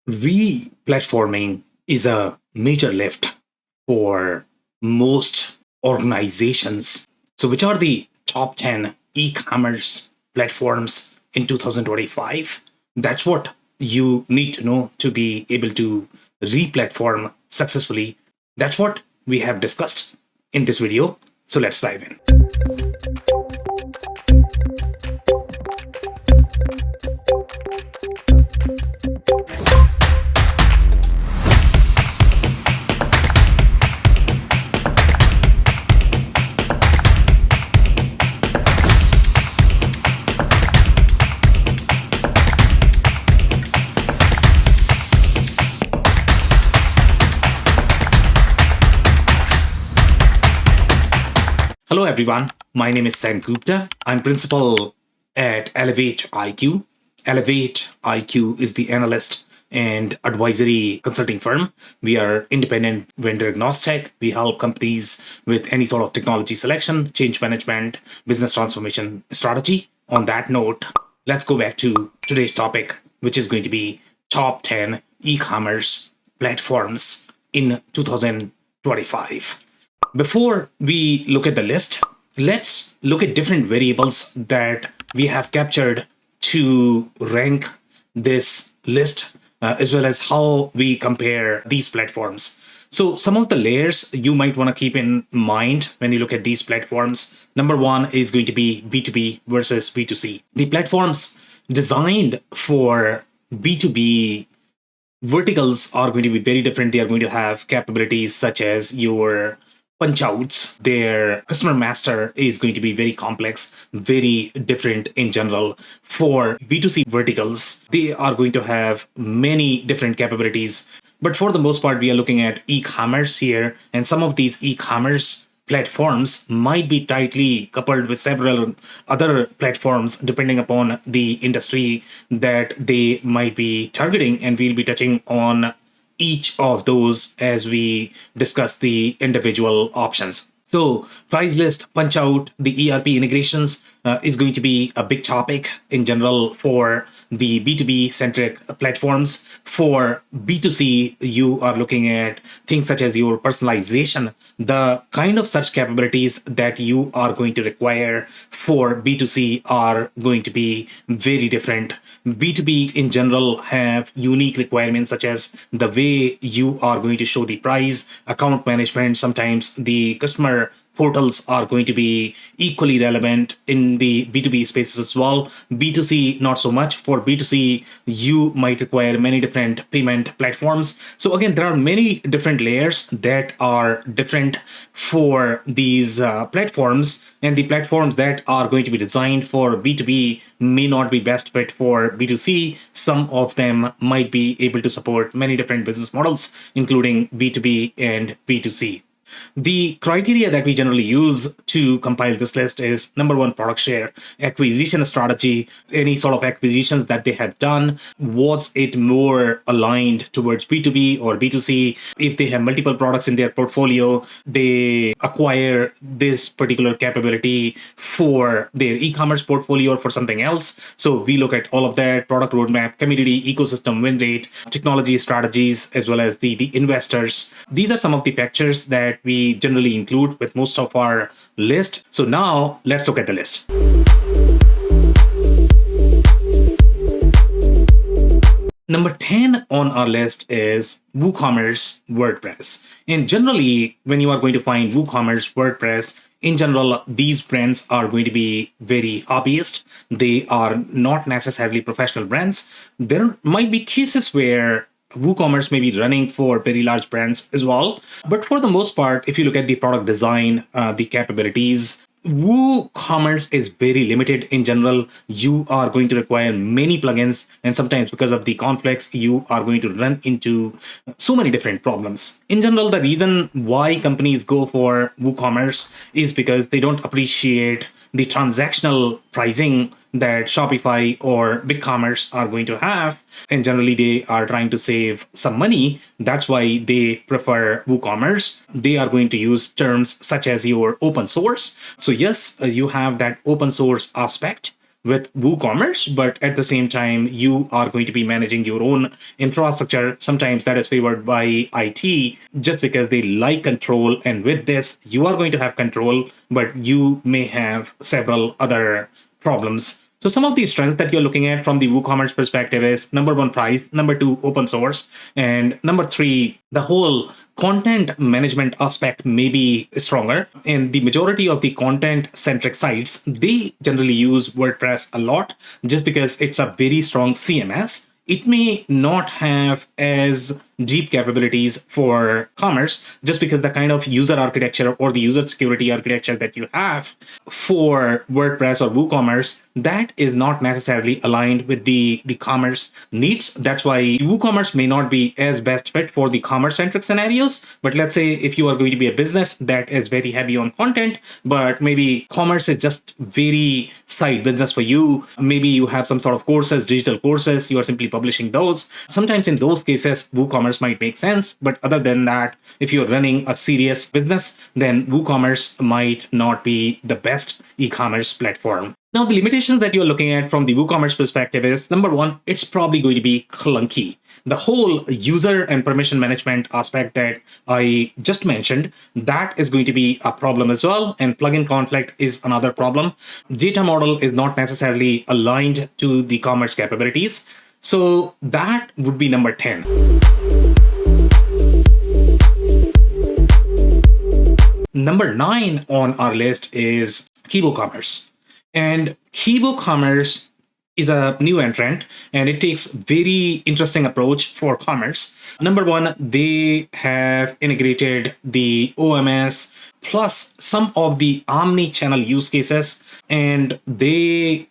Replatforming is a major lift for most organizations. So, which are the top 10 e commerce platforms in 2025? That's what you need to know to be able to replatform successfully. That's what we have discussed in this video. So, let's dive in. Hello, everyone. My name is Sam Gupta. I'm principal at Elevate IQ. Elevate IQ is the analyst and advisory consulting firm. We are independent vendor agnostic. We help companies with any sort of technology selection, change management, business transformation strategy. On that note, let's go back to today's topic, which is going to be top 10 e-commerce platforms in 2025. Before we look at the list, let's look at different variables that we have captured to rank this list, as well as how we compare these platforms. So some of the layers you might want to keep in mind when you look at these platforms. Number one is going to be B2B versus B2C. The platforms designed for B2B verticals are going to be very different. They are going to have capabilities such as your punch outs. Their customer master is going to be very complex, very different in general. For B2C verticals, they are going to have many different capabilities. But for the most part, we are looking at e-commerce here, and some of these e-commerce platforms might be tightly coupled with several other platforms depending upon the industry that they might be targeting, and we'll be touching on each of those as we discuss the individual options. So price list, punch out, the ERP integrations is going to be a big topic in general for the B2B centric platforms. For B2C, you are looking at things such as your personalization, the kind of search capabilities that you are going to require for B2C are going to be very different. B2B in general have unique requirements such as the way you are going to show the price, account management, sometimes the customer portals are going to be equally relevant in the B2B spaces as well. B2C, not so much. For B2C, you might require many different payment platforms. So again, there are many different layers that are different for these platforms, and the platforms that are going to be designed for B2B may not be best fit for B2C. Some of them might be able to support many different business models, including B2B and B2C. The criteria that we generally use to compile this list is number one, product share, acquisition strategy, any sort of acquisitions that they have done. Was it more aligned towards B2B or B2C? If they have multiple products in their portfolio, they acquire this particular capability for their e-commerce portfolio or for something else. So we look at all of that: product roadmap, community, ecosystem, win rate, technology strategies, as well as the investors. These are some of the factors that we generally include with most of our list. So now let's look at the list. Number 10 on our list is WooCommerce WordPress. And generally, when you are going to find WooCommerce WordPress, in general, these brands are going to be very hobbyist. They are not necessarily professional brands. There might be cases where WooCommerce may be running for very large brands as well. But for the most part, if you look at the product design, the capabilities, WooCommerce is very limited in general. You are going to require many plugins, and sometimes because of the conflicts, you are going to run into so many different problems. In general, the reason why companies go for WooCommerce is because they don't appreciate the transactional pricing that Shopify or BigCommerce are going to have. And generally, they are trying to save some money. That's why they prefer WooCommerce. They are going to use terms such as your open source. So yes, you have that open source aspect, with WooCommerce, but at the same time, you are going to be managing your own infrastructure. Sometimes that is favored by IT just because they like control. And with this, you are going to have control, but you may have several other problems. So some of these trends that you're looking at from the WooCommerce perspective is number one, price, number two, open source, and number three, the whole content management aspect may be stronger. And the majority of the content centric sites, they generally use WordPress a lot just because it's a very strong CMS. It may not have as deep capabilities for commerce just because the kind of user architecture or the user security architecture that you have for WordPress or WooCommerce, that is not necessarily aligned with the commerce needs. That's why WooCommerce may not be as best fit for the commerce-centric scenarios. But let's say if you are going to be a business that is very heavy on content, but maybe commerce is just very side business for you. Maybe you have some sort of courses, digital courses, you are simply publishing those. Sometimes in those cases, WooCommerce might make sense. But other than that, if you're running a serious business, then WooCommerce might not be the best e-commerce platform. Now, the limitations that you're looking at from the WooCommerce perspective is, number one, it's probably going to be clunky. The whole user and permission management aspect that I just mentioned, that is going to be a problem as well. And plugin conflict is another problem. Data model is not necessarily aligned to the commerce capabilities. So that would be number 10. Number 9 on our list is Hebo Commerce. And Hebo Commerce is a new entrant, and it takes very interesting approach for commerce. Number one, they have integrated the OMS plus some of the omni-channel use cases, and they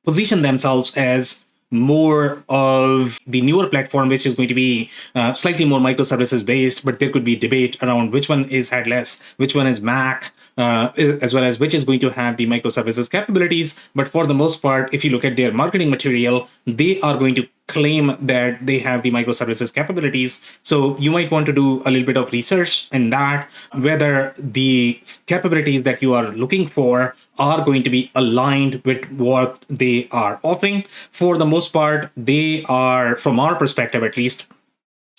position themselves as more of the newer platform, which is going to be slightly more microservices based, but there could be debate around which one is headless, which one is Mac, as well as which is going to have the microservices capabilities. But for the most part, if you look at their marketing material, they are going to claim that they have the microservices capabilities. So you might want to do a little bit of research in that, whether the capabilities that you are looking for are going to be aligned with what they are offering. For the most part, they are, from our perspective at least,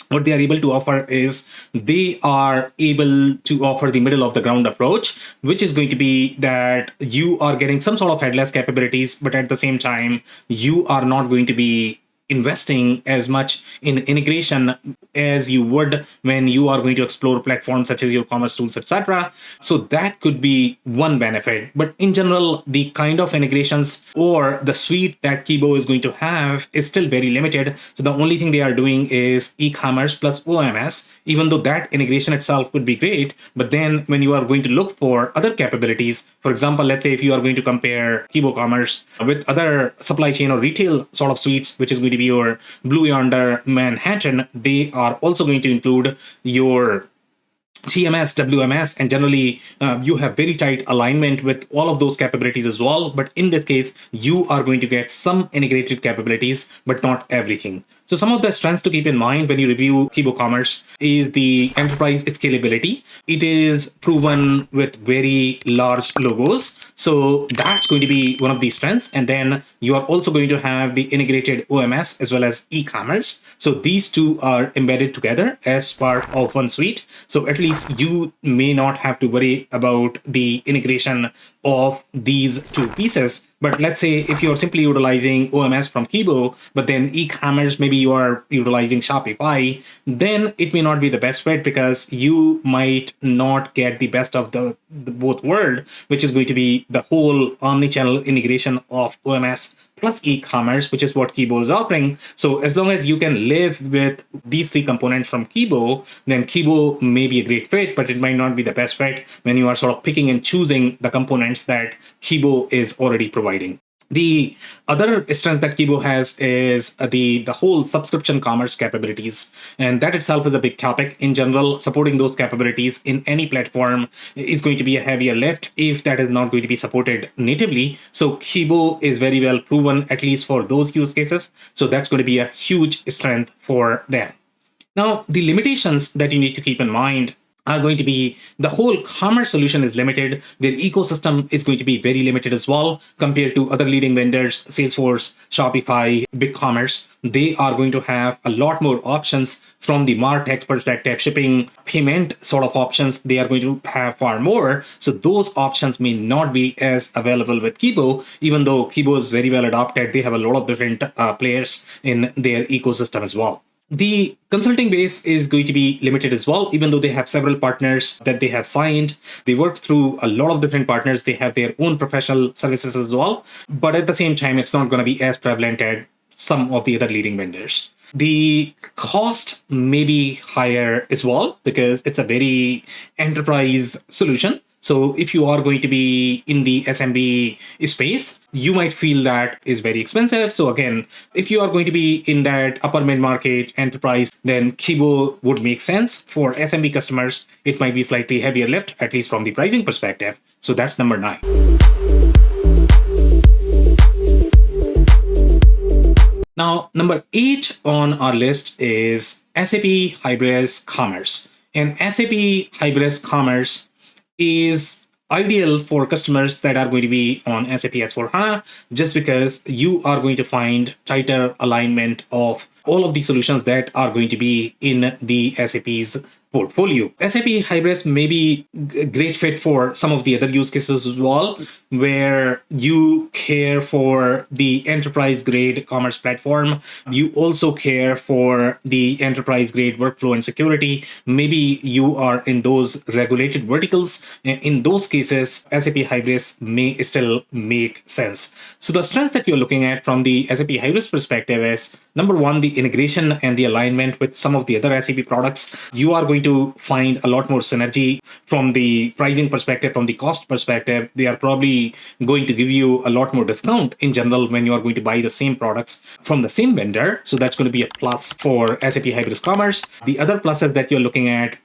what they are able to offer is they are able to offer the middle of the ground approach, which is going to be that you are getting some sort of headless capabilities, but at the same time, you are not going to be investing as much in integration as you would when you are going to explore platforms such as your commerce tools, etc. So that could be one benefit. But in general, the kind of integrations or the suite that Hebo is going to have is still very limited. So the only thing they are doing is e-commerce plus OMS, even though that integration itself would be great. But then when you are going to look for other capabilities, for example, let's say if you are going to compare Hebo Commerce with other supply chain or retail sort of suites, which is going to be your Blue Yonder, Manhattan, they are also going to include your TMS, WMS, and generally you have very tight alignment with all of those capabilities as well. But in this case, you are going to get some integrated capabilities, but not everything. So some of the strengths to keep in mind when you review Hebo Commerce is the enterprise scalability. It is proven with very large logos. So that's going to be one of the strengths. And then you are also going to have the integrated OMS as well as e-commerce. So these two are embedded together as part of one suite. So at least you may not have to worry about the integration of these two pieces. But let's say if you're simply utilizing OMS from Hebo, but then e-commerce, maybe you are utilizing Shopify, then it may not be the best fit because you might not get the best of the both world, which is going to be the whole omnichannel integration of OMS plus e-commerce, which is what Hebo is offering. So as long as you can live with these three components from Hebo, then Hebo may be a great fit, but it might not be the best fit when you are sort of picking and choosing the components that Hebo is already providing. The other strength that Hebo has is the whole subscription commerce capabilities. And that itself is a big topic. In general, supporting those capabilities in any platform is going to be a heavier lift if that is not going to be supported natively. So Hebo is very well proven, at least for those use cases. So that's going to be a huge strength for them. Now, the limitations that you need to keep in mind are going to be, the whole commerce solution is limited. Their ecosystem is going to be very limited as well compared to other leading vendors, Salesforce, Shopify, BigCommerce. They are going to have a lot more options from the MarTech perspective, shipping, payment sort of options. They are going to have far more. So those options may not be as available with Hebo, even though Hebo is very well adopted. They have a lot of different players in their ecosystem as well. The consulting base is going to be limited as well, even though they have several partners that they have signed. They work through a lot of different partners. They have their own professional services as well. But at the same time, it's not going to be as prevalent as some of the other leading vendors. The cost may be higher as well because it's a very enterprise solution. So if you are going to be in the SMB space, you might feel that is very expensive. So again, if you are going to be in that upper mid-market enterprise, then Hebo would make sense. For SMB customers, it might be slightly heavier lift, at least from the pricing perspective. So that's number 9. Now, number 8 on our list is SAP Hybrid Commerce. And SAP Hybrid Commerce is ideal for customers that are going to be on SAP S/4HANA, just because you are going to find tighter alignment of all of the solutions that are going to be in the SAP's portfolio. SAP Hybrid may be a great fit for some of the other use cases as well, where you care for the enterprise grade commerce platform. You also care for the enterprise grade workflow and security. Maybe you are in those regulated verticals. In those cases, SAP Hybrid may still make sense. So the strengths that you're looking at from the SAP Hybrid perspective is, number 1, the integration and the alignment with some of the other SAP products. You are going to find a lot more synergy from the pricing perspective, from the cost perspective. They are probably going to give you a lot more discount in general when you are going to buy the same products from the same vendor. So that's going to be a plus for SAP Hybrid Commerce. The other pluses that you're looking at,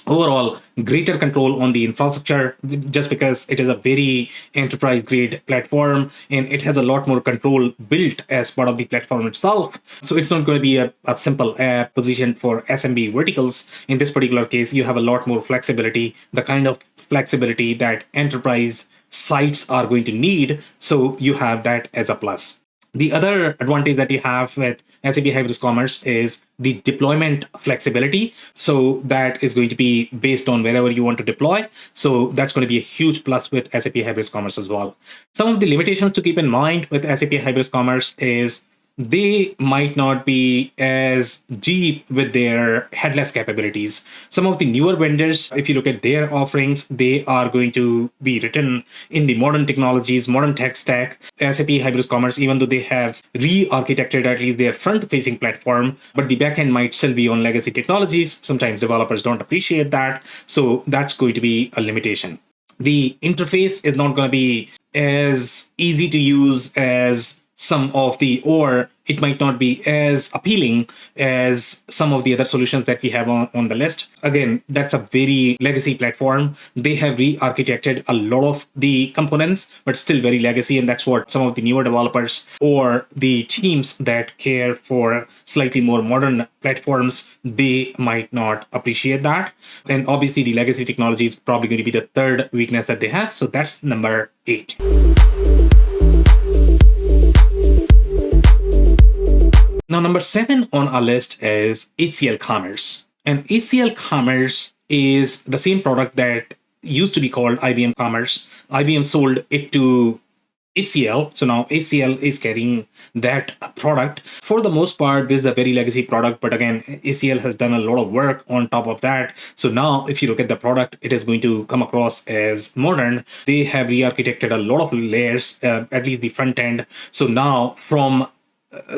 overall, greater control on the infrastructure, just because it is a very enterprise grade platform and it has a lot more control built as part of the platform itself. So it's not going to be a simple app positioned for SMB verticals. In this particular case, you have a lot more flexibility, the kind of flexibility that enterprise sites are going to need. So you have that as a plus. The other advantage that you have with SAP Hybrid Commerce is the deployment flexibility. So that is going to be based on wherever you want to deploy. So that's going to be a huge plus with SAP Hybrid Commerce as well. Some of the limitations to keep in mind with SAP Hybrid Commerce is they might not be as deep with their headless capabilities. Some of the newer vendors, if you look at their offerings, they are going to be written in the modern technologies, modern tech stack. SAP Hybrid Commerce, even though they have re-architected at least their front-facing platform, but the backend might still be on legacy technologies. Sometimes developers don't appreciate that. So that's going to be a limitation. The interface is not going to be as easy to use as some of the, or it might not be as appealing as some of the other solutions that we have on the list. Again, that's a very legacy platform. They have re-architected a lot of the components, but still very legacy. And that's what some of the newer developers or the teams that care for slightly more modern platforms, they might not appreciate that. And obviously the legacy technology is probably going to be the third weakness that they have. So that's number 8. Now, number 7 on our list is HCL Commerce. And HCL Commerce is the same product that used to be called IBM Commerce. IBM sold it to HCL. So now HCL is carrying that product. For the most part, this is a very legacy product. But again, HCL has done a lot of work on top of that. So now if you look at the product, it is going to come across as modern. They have re-architected a lot of layers, at least the front end. So now from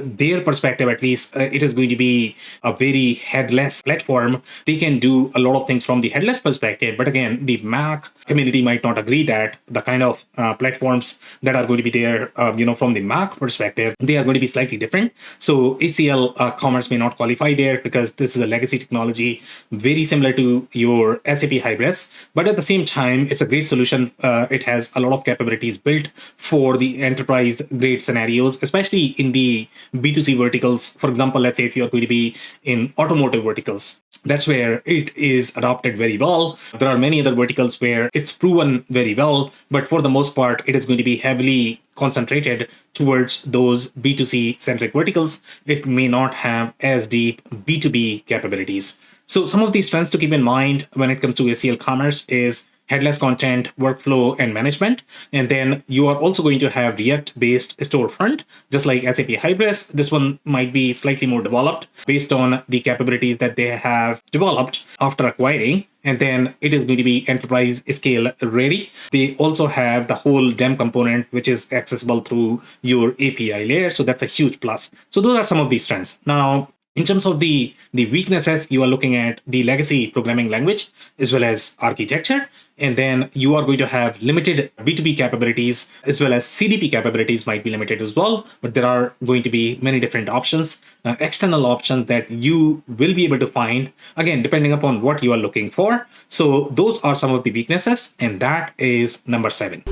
their perspective, at least, it is going to be a very headless platform. They can do a lot of things from the headless perspective. But again, the Mac community might not agree that the kind of platforms that are going to be there, from the Mac perspective, they are going to be slightly different. So HCL Commerce may not qualify there because this is a legacy technology, very similar to your SAP Hybris. But at the same time, it's a great solution. It has a lot of capabilities built for the enterprise grade scenarios, especially in the B2C verticals. For example, let's say if you're going to be in automotive verticals, That's where it is adopted very well. There are many other verticals where it's proven very well, but for the most part, it is going to be heavily concentrated towards those B2C centric verticals. It may not have as deep B2B capabilities. So some of these trends to keep in mind when it comes to HCL Commerce is headless content, workflow, and management. And then you are also going to have React-based storefront, just like SAP Hybrid. This one might be slightly more developed based on the capabilities that they have developed after acquiring. And then it is going to be enterprise scale ready. They also have the whole DEM component, which is accessible through your API layer. So that's a huge plus. So those are some of these trends. Now, in terms of the weaknesses, you are looking at the legacy programming language as well as architecture. And then you are going to have limited B2B capabilities as well as CDP capabilities might be limited as well. But there are going to be many different options, external options that you will be able to find, again, depending upon what you are looking for. So those are some of the weaknesses. And that is number 7.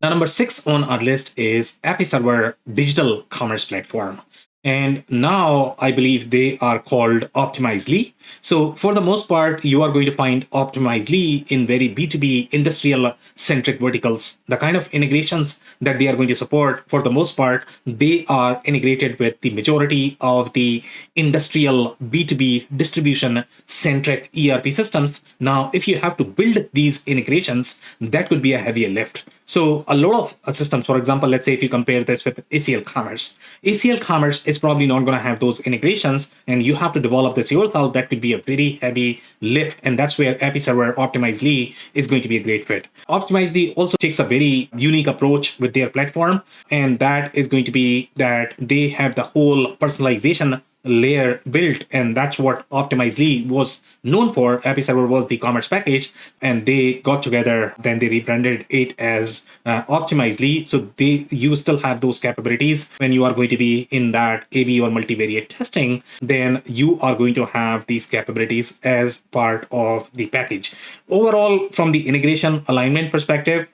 Now, number 6 on our list is API Server Digital Commerce Platform. And now I believe they are called Optimizely. So for the most part, you are going to find Optimizely in very B2B industrial centric verticals. The kind of integrations that they are going to support, for the most part, they are integrated with the majority of the industrial B2B distribution centric ERP systems. Now, if you have to build these integrations, that could be a heavier lift. So a lot of systems, for example, let's say if you compare this with HCL Commerce, HCL Commerce is probably not going to have those integrations and you have to develop this yourself. That could be a very heavy lift. And that's where API Server Optimizely is going to be a great fit. Optimizely also takes a very unique approach with their platform. And that is going to be that they have the whole personalization layer built, and that's what Optimizely was known for. API Server was the commerce package, and they got together, then they rebranded it as Optimizely. So you still have those capabilities when you are going to be in that A/B or multivariate testing. Then you are going to have these capabilities as part of the package. Overall, from the integration alignment perspective,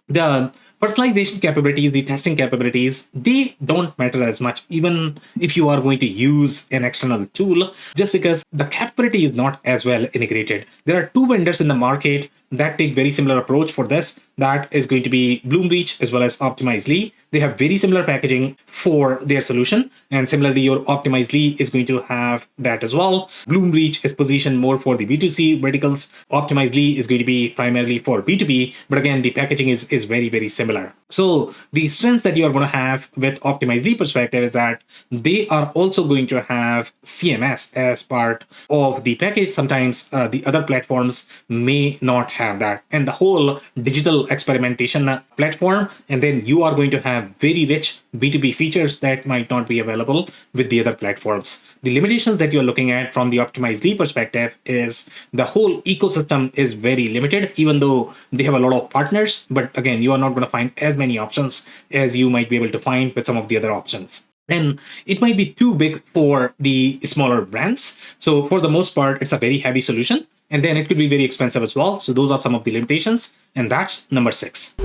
the personalization capabilities, the testing capabilities, they don't matter as much, even if you are going to use an external tool, just because the capability is not as well integrated. There are 2 vendors in the market that take very similar approach for this. That is going to be Bloomreach as well as Optimizely. They have very similar packaging for their solution. And similarly, your Optimizely is going to have that as well. Bloomreach is positioned more for the B2C verticals. Optimizely is going to be primarily for B2B. But again, the packaging is very, very similar. So the strengths that you are going to have with Optimizely perspective is that they are also going to have CMS as part of the package. Sometimes the other platforms may not have that. And the whole digital experimentation platform. And then you are going to have very rich B2B features that might not be available with the other platforms. The limitations that you're looking at from the Optimizely perspective is the whole ecosystem is very limited, even though they have a lot of partners. But again, you are not going to find as many options as you might be able to find with some of the other options. Then it might be too big for the smaller brands. So for the most part, it's a very heavy solution. And then it could be very expensive as well. So those are some of the limitations. And that's number 6.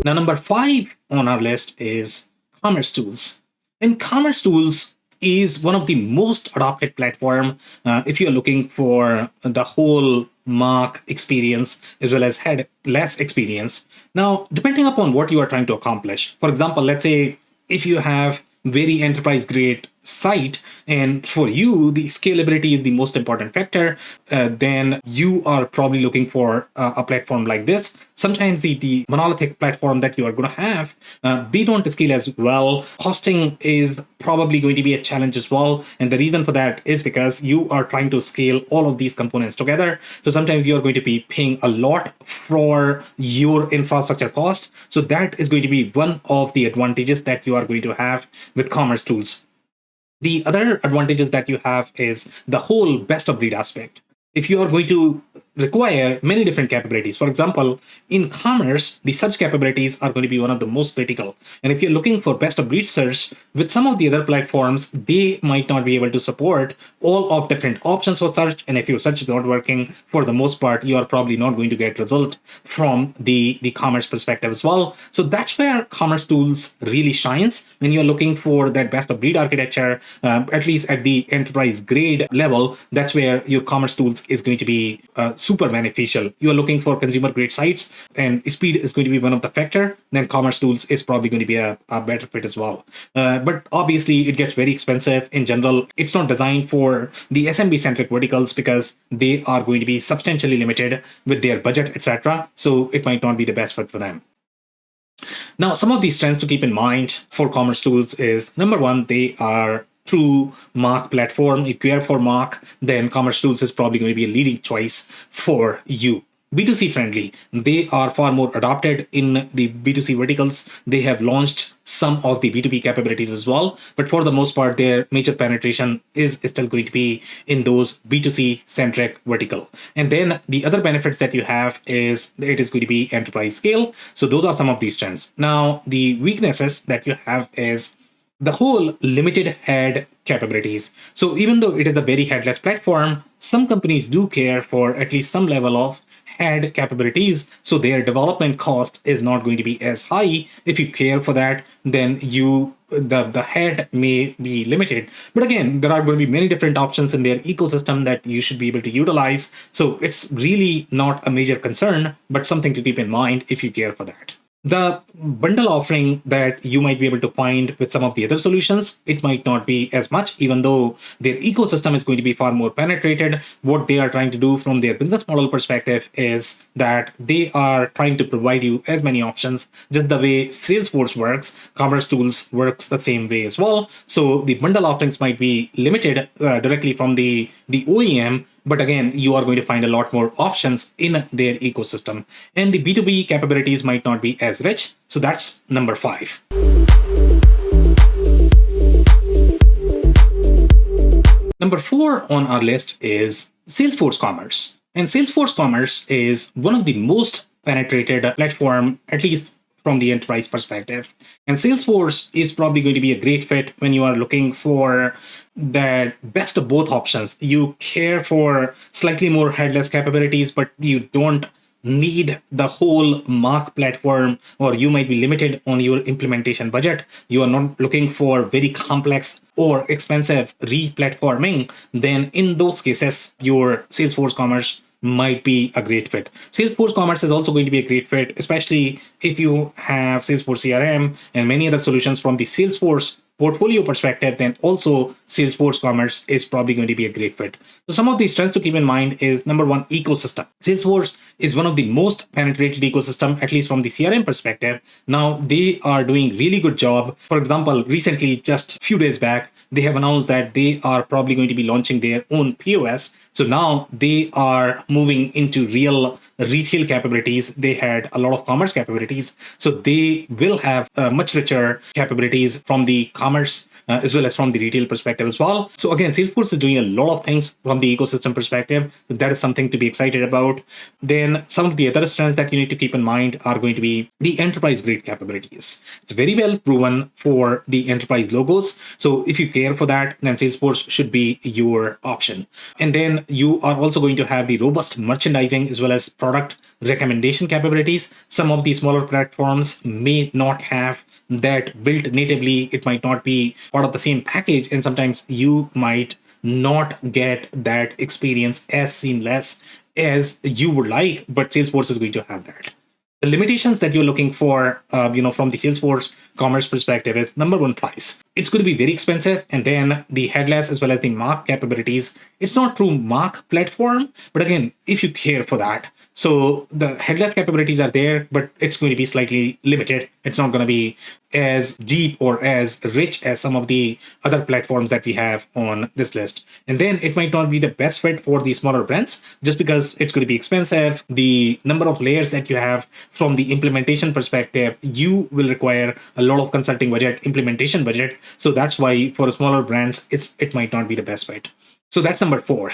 Now, number 5 on our list is Commerce Tools. And Commerce Tools is one of the most adopted platform if you're looking for the whole mark experience as well as had less experience. Now, depending upon what you are trying to accomplish, for example, let's say if you have very enterprise grade site and for you the scalability is the most important factor, then you are probably looking for a platform like this. Sometimes the monolithic platform that you are going to have, they don't scale as well. Costing is probably going to be a challenge as well, and the reason for that is because you are trying to scale all of these components together. So sometimes you are going to be paying a lot for your infrastructure cost. So that is going to be one of the advantages that you are going to have with Commerce Tools. The other advantages that you have is the whole best of breed aspect. If you are going to require many different capabilities. For example, in commerce, the search capabilities are going to be one of the most critical. And if you're looking for best of breed search, with some of the other platforms, they might not be able to support all of different options for search. And if your search is not working, for the most part, you are probably not going to get results from the commerce perspective as well. So that's where commerce tools really shines when you're looking for that best of breed architecture, at least at the enterprise grade level. That's where your commerce tools is going to be super beneficial. You are looking for consumer grade sites and speed is going to be one of the factor, then commerce tools is probably going to be a better fit as well. But obviously it gets very expensive in general. It's not designed for the SMB centric verticals because they are going to be substantially limited with their budget, etc. So it might not be the best fit for them. Now, some of these trends to keep in mind for commerce tools is, number one, they are true Mark platform. If you are for Mark, then commerce tools is probably going to be a leading choice for you. B2C friendly. They are far more adopted in the B2C verticals. They have launched some of the B2B capabilities as well, but for the most part, their major penetration is still going to be in those B2C centric vertical. And then the other benefits that you have is it is going to be enterprise scale. So those are some of these trends. Now, the weaknesses that you have is the whole limited head capabilities. So even though it is a very headless platform, some companies do care for at least some level of head capabilities. So their development cost is not going to be as high. If you care for that, then the head may be limited. But again, there are going to be many different options in their ecosystem that you should be able to utilize. So it's really not a major concern, but something to keep in mind if you care for that. The bundle offering that you might be able to find with some of the other solutions, it might not be as much, even though their ecosystem is going to be far more penetrated. What they are trying to do from their business model perspective is that they are trying to provide you as many options, just the way Salesforce works. Commerce tools works the same way as well. So the bundle offerings might be limited directly from the OEM, but again, you are going to find a lot more options in their ecosystem. And the B2B capabilities might not be as rich. So that's number 5. Number 4 on our list is Salesforce Commerce. And Salesforce Commerce is one of the most penetrated platform, at least from the enterprise perspective. And Salesforce is probably going to be a great fit when you are looking for that best of both options. You care for slightly more headless capabilities, but you don't need the whole Mark platform, or you might be limited on your implementation budget. You are not looking for very complex or expensive re-platforming. Then in those cases, your Salesforce Commerce might be a great fit. Salesforce Commerce is also going to be a great fit, especially if you have Salesforce CRM and many other solutions from the Salesforce portfolio perspective, then also Salesforce Commerce is probably going to be a great fit. So some of these trends to keep in mind is, number one, ecosystem. Salesforce is one of the most penetrated ecosystem, at least from the CRM perspective. Now they are doing really good job. For example, recently, just a few days back, they have announced that they are probably going to be launching their own POS. So now they are moving into real retail capabilities. They had a lot of commerce capabilities. So they will have much richer capabilities from the commerce as well as from the retail perspective as well. So again, Salesforce is doing a lot of things from the ecosystem perspective. So that is something to be excited about. Then some of the other strengths that you need to keep in mind are going to be the enterprise grade capabilities. It's very well proven for the enterprise logos. So if you care for that, then Salesforce should be your option. And then you are also going to have the robust merchandising as well as product recommendation capabilities. Some of the smaller platforms may not have that built natively. It might not be part of the same package, and sometimes you might not get that experience as seamless as you would like, but Salesforce is going to have that. The limitations that you're looking for, from the Salesforce Commerce perspective is, number one, price. It's going to be very expensive. And then the headless as well as the Mark capabilities. It's not true Mark platform, but again, if you care for that. So the headless capabilities are there, but it's going to be slightly limited. It's not going to be as deep or as rich as some of the other platforms that we have on this list. And then it might not be the best fit for the smaller brands just because it's going to be expensive. The number of layers that you have from the implementation perspective, you will require a lot of consulting budget, implementation budget. So that's why for smaller brands, it might not be the best fit. So that's number 4.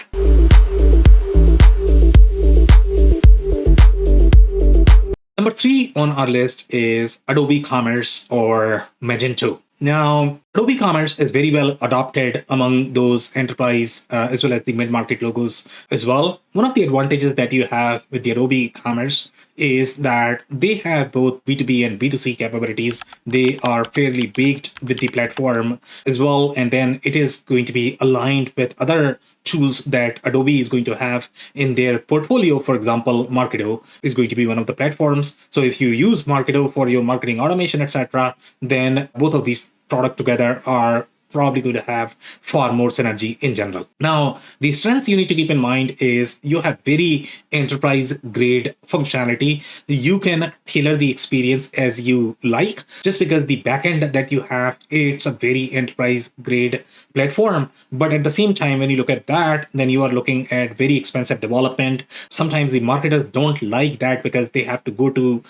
Number 3 on our list is Adobe Commerce or Magento. Now, Adobe Commerce is very well adopted among those enterprise as well as the mid-market logos as well. One of the advantages that you have with the Adobe Commerce is that they have both B2B and B2C capabilities. They are fairly baked with the platform as well. And then it is going to be aligned with other tools that Adobe is going to have in their portfolio. For example, Marketo is going to be one of the platforms. So if you use Marketo for your marketing automation, etc., then both of these products together are probably going to have far more synergy in general. Now, the strengths you need to keep in mind is you have very enterprise grade functionality. You can tailor the experience as you like, just because the backend that you have, it's a very enterprise grade platform. But at the same time, when you look at that, then you are looking at very expensive development. Sometimes the marketers don't like that because they have to go to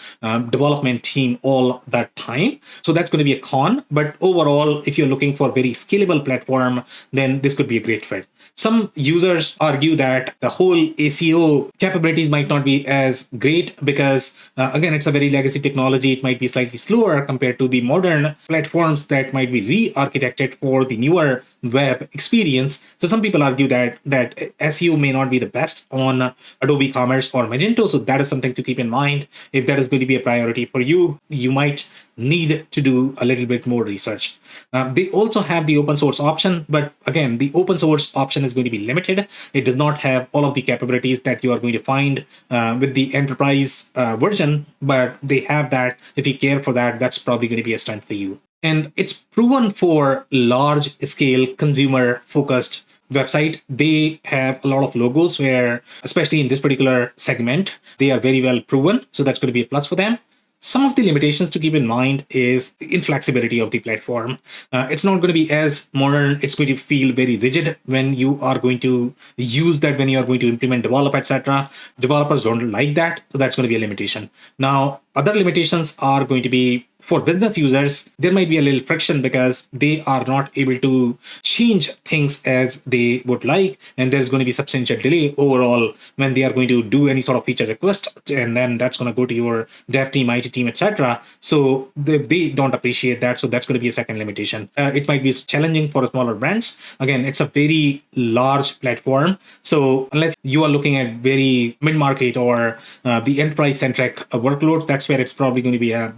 development team all that time. So that's going to be a con. But overall, if you're looking for very scalable platform, then this could be a great fit. Some users argue that the whole ACO capabilities might not be as great because, again, it's a very legacy technology. It might be slightly slower compared to the modern platforms that might be re-architected for the newer web experience. So some people argue that SEO may not be the best on Adobe Commerce or Magento. So that is something to keep in mind. If that is going to be a priority for you, you might need to do a little bit more research. They also have the open source option, but again, the open source option is going to be limited. It does not have all of the capabilities that you are going to find with the enterprise version, but they have that. If you care for that, that's probably going to be a strength for you. And it's proven for large scale consumer focused website. They have a lot of logos where, especially in this particular segment, they are very well proven. So that's going to be a plus for them. Some of the limitations to keep in mind is the inflexibility of the platform. It's not going to be as modern. It's going to feel very rigid when you are going to use that, when you are going to implement, develop, etc. Developers don't like that. So that's going to be a limitation. Now, other limitations are going to be for business users. There might be a little friction because they are not able to change things as they would like. And there's going to be substantial delay overall when they are going to do any sort of feature request. And then that's going to go to your dev team, IT team, etc. So they don't appreciate that. So that's going to be a second limitation. It might be challenging for smaller brands. Again, it's a very large platform. So unless you are looking at very mid-market or the enterprise-centric workloads, that's where it's probably going to be a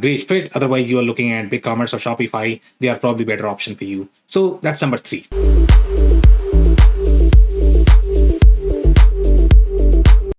great fit. Otherwise, you are looking at BigCommerce or Shopify. They are probably better option for you. So that's number 3.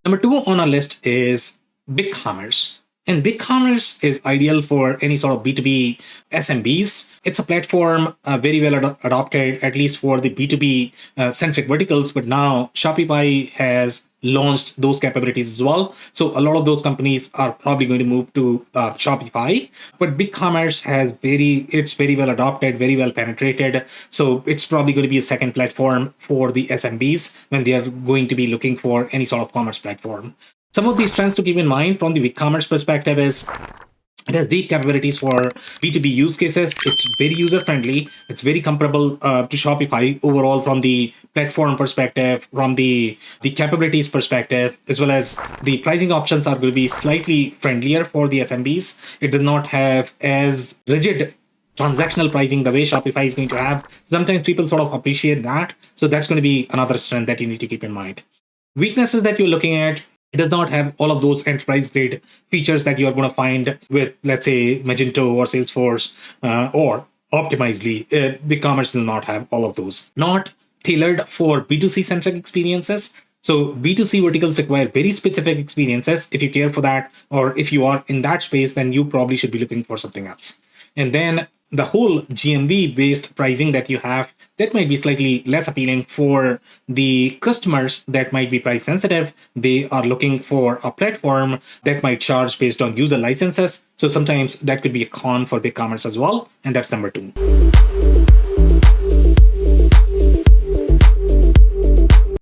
Number 2 on our list is BigCommerce. And BigCommerce is ideal for any sort of B2B SMBs. It's a platform very well adopted, at least for the B2B centric verticals. But now Shopify has launched those capabilities as well. So a lot of those companies are probably going to move to Shopify. But BigCommerce it's very well adopted, very well penetrated. So it's probably going to be a second platform for the SMBs when they are going to be looking for any sort of commerce platform. Some of these trends to keep in mind from the BigCommerce perspective is it has deep capabilities for B2B use cases. It's very user-friendly. It's very comparable to Shopify overall from the platform perspective, from the capabilities perspective, as well as the pricing options are going to be slightly friendlier for the SMBs. It does not have as rigid transactional pricing the way Shopify is going to have. Sometimes people sort of appreciate that. So that's going to be another strength that you need to keep in mind. Weaknesses that you're looking at, it does not have all of those enterprise grade features that you're going to find with, let's say, Magento or Salesforce or Optimizely. BigCommerce does not have all of those. Not tailored for B2C centric experiences. So B2C verticals require very specific experiences. If you care for that, or if you are in that space, then you probably should be looking for something else. And then the whole GMV based pricing that you have, that might be slightly less appealing for the customers that might be price sensitive. They are looking for a platform that might charge based on user licenses. So sometimes that could be a con for BigCommerce as well. And that's number 2.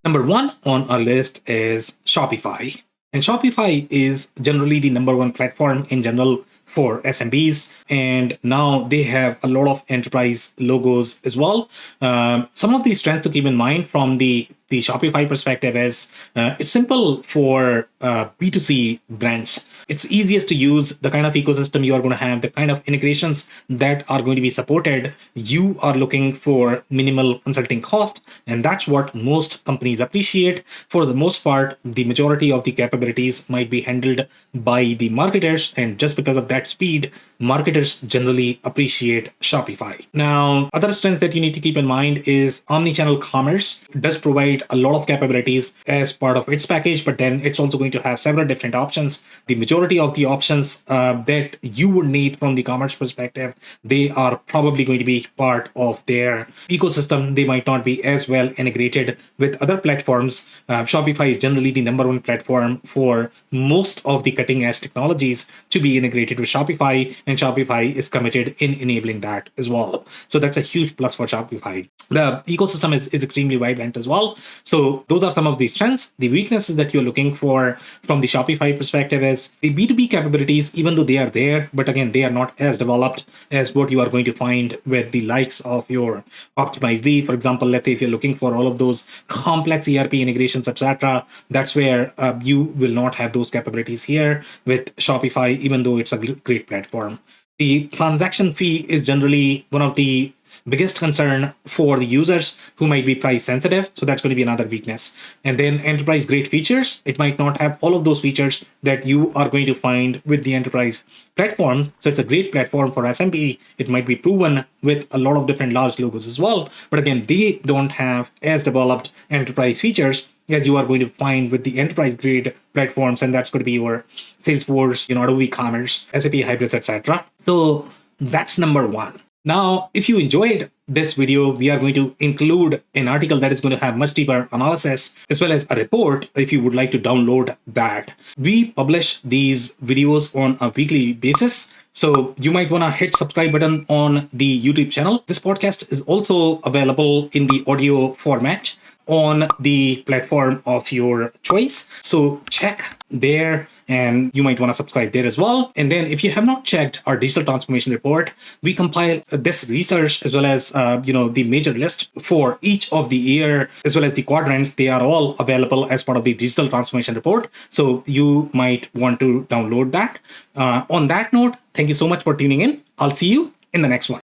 Number 1 on our list is Shopify. And Shopify is generally the number 1 platform in general for SMBs. And now they have a lot of enterprise logos as well. Some of these trends to keep in mind from the Shopify perspective is it's simple for B2C brands. it's easiest to use, the kind of ecosystem you are going to have, the kind of integrations that are going to be supported. You are looking for minimal consulting cost, and that's what most companies appreciate. For the most part, the majority of the capabilities might be handled by the marketers, and just because of that speed, marketers generally appreciate Shopify. Now, other strengths that you need to keep in mind is omnichannel commerce does provide a lot of capabilities as part of its package, but then it's also going to have several different options. The majority of the options that you would need from the commerce perspective, they are probably going to be part of their ecosystem. They might not be as well integrated with other platforms. Shopify is generally the number one platform for most of the cutting edge technologies to be integrated with Shopify, and Shopify is committed in enabling that as well. So that's a huge plus for Shopify. The ecosystem is extremely vibrant as well. So those are some of the strengths. The weaknesses that you're looking for from the Shopify perspective is the B2B capabilities, even though they are there, but again, they are not as developed as what you are going to find with the likes of your Optimizely. For example, let's say if you're looking for all of those complex ERP integrations, etc., that's where you will not have those capabilities here with Shopify, even though it's a great platform. The transaction fee is generally one of the biggest concern for the users who might be price sensitive. So that's going to be another weakness. And then enterprise grade features. It might not have all of those features that you are going to find with the enterprise platforms. So it's a great platform for SMB. It might be proven with a lot of different large logos as well. But again, they don't have as developed enterprise features as you are going to find with the enterprise grade platforms. And that's going to be your Salesforce, Adobe Commerce, SAP Hybrid, etc. So that's number one. Now, if you enjoyed this video, we are going to include an article that is going to have much deeper analysis as well as a report if you would like to download that. We publish these videos on a weekly basis. So you might want to hit subscribe button on the YouTube channel. This podcast is also available in the audio format on the platform of your choice. So check there, and you might want to subscribe there as well. And then if you have not checked our digital transformation report, we compile this research as well as the major list for each of the year as well as the quadrants. They are all available as part of the digital transformation report. So you might want to download that. On that note, thank you so much for tuning in. I'll see you in the next one.